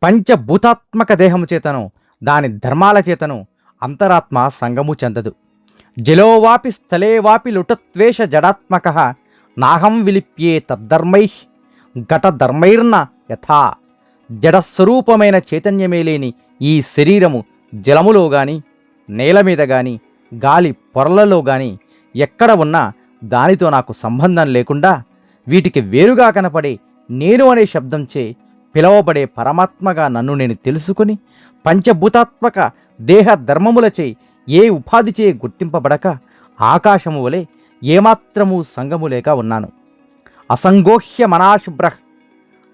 పంచభూతాత్మక దేహము చేతను దాని ధర్మాల చేతను అంతరాత్మ సంగము చెందదు. జలోవాపి స్థలేవాపి లుటత్వేష జడాత్మక నాహం విలిప్యే తద్ధర్మై ఘటధర్మైర్న యథా. జడస్వరూపమైన చైతన్యమే లేని ఈ శరీరము జలములో గాని, నేల మీద గాని, గాలి పొరలలో గాని ఎక్కడ ఉన్నా దానితో నాకు సంబంధం లేకుండా వీటికి వేరుగా కనపడే నేను అనే శబ్దంచే పిలవబడే పరమాత్మగా నన్ను నేను తెలుసుకుని పంచభూతాత్మక దేహ ధర్మములచే ఏ ఉపాధిచే గుర్తింపబడక ఆకాశము వలె ఏమాత్రము సంగము లేక ఉన్నాను. అసంగోహ్య మనాశుభ్ర,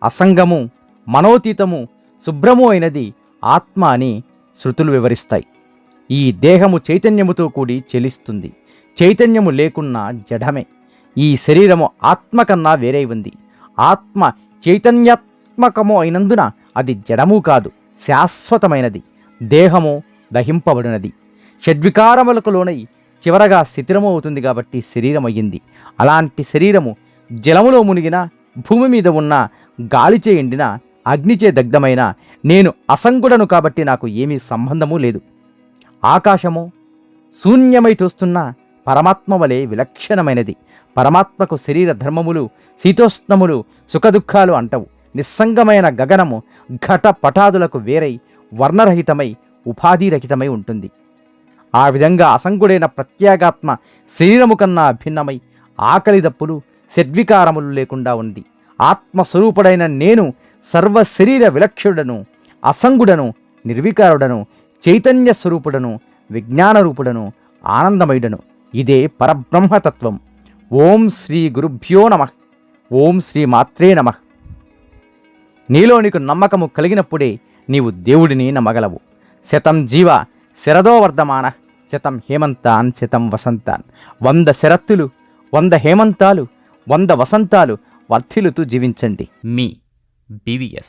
అసంగము మనోతీతము శుభ్రము అయినది ఆత్మ అని శృతులు వివరిస్తాయి. ఈ దేహము చైతన్యముతో కూడి చెలిస్తుంది. చైతన్యము లేకున్నా జడమే. ఈ శరీరము ఆత్మ కన్నా వేరే ఉంది. ఆత్మ చైతన్యాత్మకము అయినందున అది జడము కాదు, శాశ్వతమైనది. దేహము దహింపబడినది, షడ్వికారములకు లోనై చివరగా శిథిలము అవుతుంది కాబట్టి శరీరం అయ్యింది. అలాంటి శరీరము జలములో మునిగిన, భూమి మీద ఉన్న, గాలిచే ఎండిన, అగ్నిచే దగ్ధమైన నేను అసంగుడను కాబట్టి నాకు ఏమీ సంబంధము లేదు. ఆకాశము శూన్యమై తోస్తున్న పరమాత్మ వలె విలక్షణమైనది. పరమాత్మకు శరీర ధర్మములు, శీతోష్ణములు, సుఖదుఖాలు అంటవు. నిస్సంగమైన గగనము ఘట పటాదులకు వేరై వర్ణరహితమై ఉపాధిరహితమై ఉంటుంది. ఆ విధంగా అసంగుడైన ప్రత్యేగాత్మ శరీరము కన్నా భిన్నమై ఆకలిదప్పులు, షడ్వికారములు లేకుండా ఉంది. ఆత్మస్వరూపుడైన నేను సర్వశరీర విలక్షణుడను, అసంగుడను, నిర్వికారుడను, చైతన్య స్వరూపుడను, విజ్ఞానరూపుడను, ఆనందమయుడను. ఇదే పరబ్రహ్మతత్వం. ఓం శ్రీ గురుభ్యో నమః. ఓం శ్రీ మాత్రే నమః. నీలో నీకు నమ్మకము కలిగినప్పుడే నీవు దేవుడిని నమ్మగలవు. శతం జీవ శరదో వర్ధమాన, శతం హేమంతాన్ శతం వసంతాన్. 100 శరత్తులు, 100 హేమంతాలు, 100 వసంతాలు వర్ధిల్లుతూ జీవించండి. మీ BVS.